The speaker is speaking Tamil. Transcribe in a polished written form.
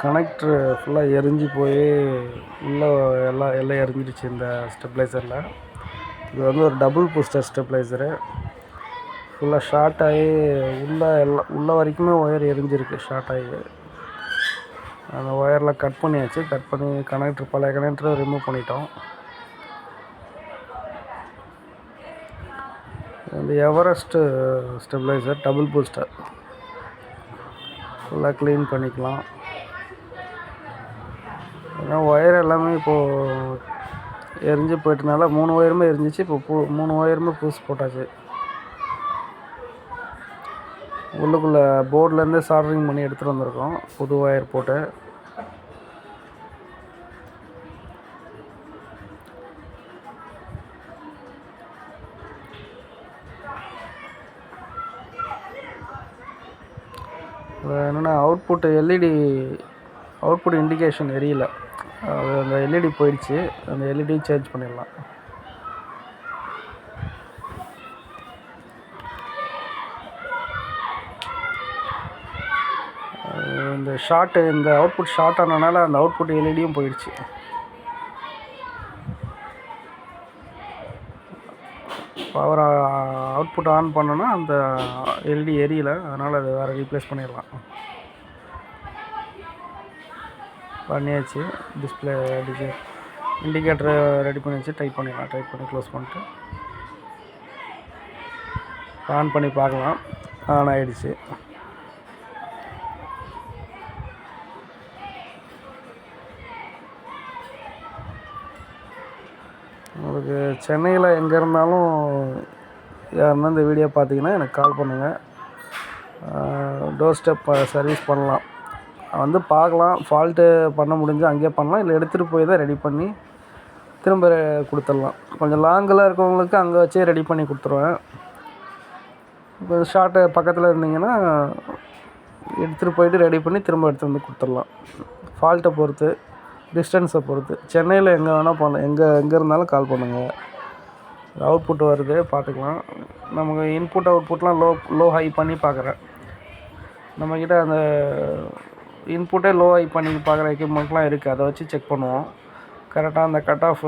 கனெக்ட்ரு ஃபுல்லாக எரிஞ்சு போய் உள்ளே எல்லாம் எரிஞ்சிடுச்சு இந்த ஸ்டெப்லைசரில். இது வந்து ஒரு டபுள் பூஸ்டர் ஸ்டெப்லைசரு. ஃபுல்லாக ஷார்ட் ஆகி உள்ள வரைக்குமே ஒயர் எரிஞ்சிருக்கு. ஷார்ட் ஆகி அந்த ஒயரில் கட் பண்ணியாச்சு. கட் பண்ணி பழைய கனெக்டரை ரிமூவ் பண்ணிட்டோம். இந்த எவரெஸ்ட்டு ஸ்டெப்லைசர் டபுள் பூஸ்டர் ஃபுல்லாக க்ளீன் பண்ணிக்கலாம். ஏன்னா ஒயர் எல்லாமே இப்போது எரிஞ்சு போயிட்டனால 3 ஒயருமே எரிஞ்சிச்சு. இப்போ 3 ஒயருமே புதுசு போட்டாச்சு. உள்ளுக்குள்ளே போர்ட்லேருந்தே சால்ட்ரிங் பண்ணி எடுத்துகிட்டு வந்திருக்கோம் புது ஒயர் போட்டு. என்னென்னா அவுட்புட் எல்இடி அவுட்புட் இண்டிகேஷன் எரியல. அது அந்த எல்இடி போயிடுச்சு. அந்த எல்இடி சேஞ்ச் பண்ணிடலாம். இந்த அவுட்புட் ஷார்ட் ஆனதுனால அந்த அவுட்புட் எல்இடியும் போயிடுச்சு. பவர் அவுட்புட் ஆன் பண்ணோன்னா அந்த எல்இடி எரியலை. அதனால் அது வேறு ரீப்ளேஸ் பண்ணிடலாம். பண்ணியாச்சு. டிஸ்பிளே இண்டிகேட்டரை ரெடி பண்ணியாச்சு. டைப் பண்ணிடலாம். டைப் பண்ணி க்ளோஸ் பண்ணிட்டு ஆன் பண்ணி பார்க்கலாம். ஆன் ஆகிடுச்சு. உங்களுக்கு சென்னையில் எங்கே இருந்தாலும் யாருன்னா இந்த வீடியோ பார்த்தீங்கன்னா எனக்கு கால் பண்ணுங்கள். டோர் ஸ்டெப் சர்வீஸ் பண்ணலாம். வந்து பார்க்கலாம். ஃபால்ட்டு பண்ண முடிஞ்சால் அங்கேயே பண்ணலாம். இல்லை எடுத்துகிட்டு போய் தான் ரெடி பண்ணி திரும்ப கொடுத்துடலாம். கொஞ்சம் லாங்கில் இருக்கவங்களுக்கு அங்கே வச்சே ரெடி பண்ணி கொடுத்துருவேன். இப்போ ஷார்ட்டு பக்கத்தில் இருந்தீங்கன்னா எடுத்துகிட்டு போயிட்டு ரெடி பண்ணி திரும்ப எடுத்து வந்து கொடுத்துடலாம். ஃபால்ட்டை பொறுத்து, டிஸ்டன்ஸை பொறுத்து. சென்னையில் எங்கே வேணால் பண்ணலாம். எங்கே இருந்தாலும் கால் பண்ணுங்கள். அவுட்புட் வருது பார்த்துக்கலாம். நமக்கு இன்புட் அவுட்புட்லாம் லோ ஹை பண்ணி பார்க்குறேன். நம்மக்கிட்ட அந்த இன்புட்டே லோ ஹை பண்ணி பார்க்குற எக்யூப்மெண்ட்லாம் இருக்குது. அதை வச்சு செக் பண்ணுவோம். கரெக்டாக அந்த கட் ஆஃப்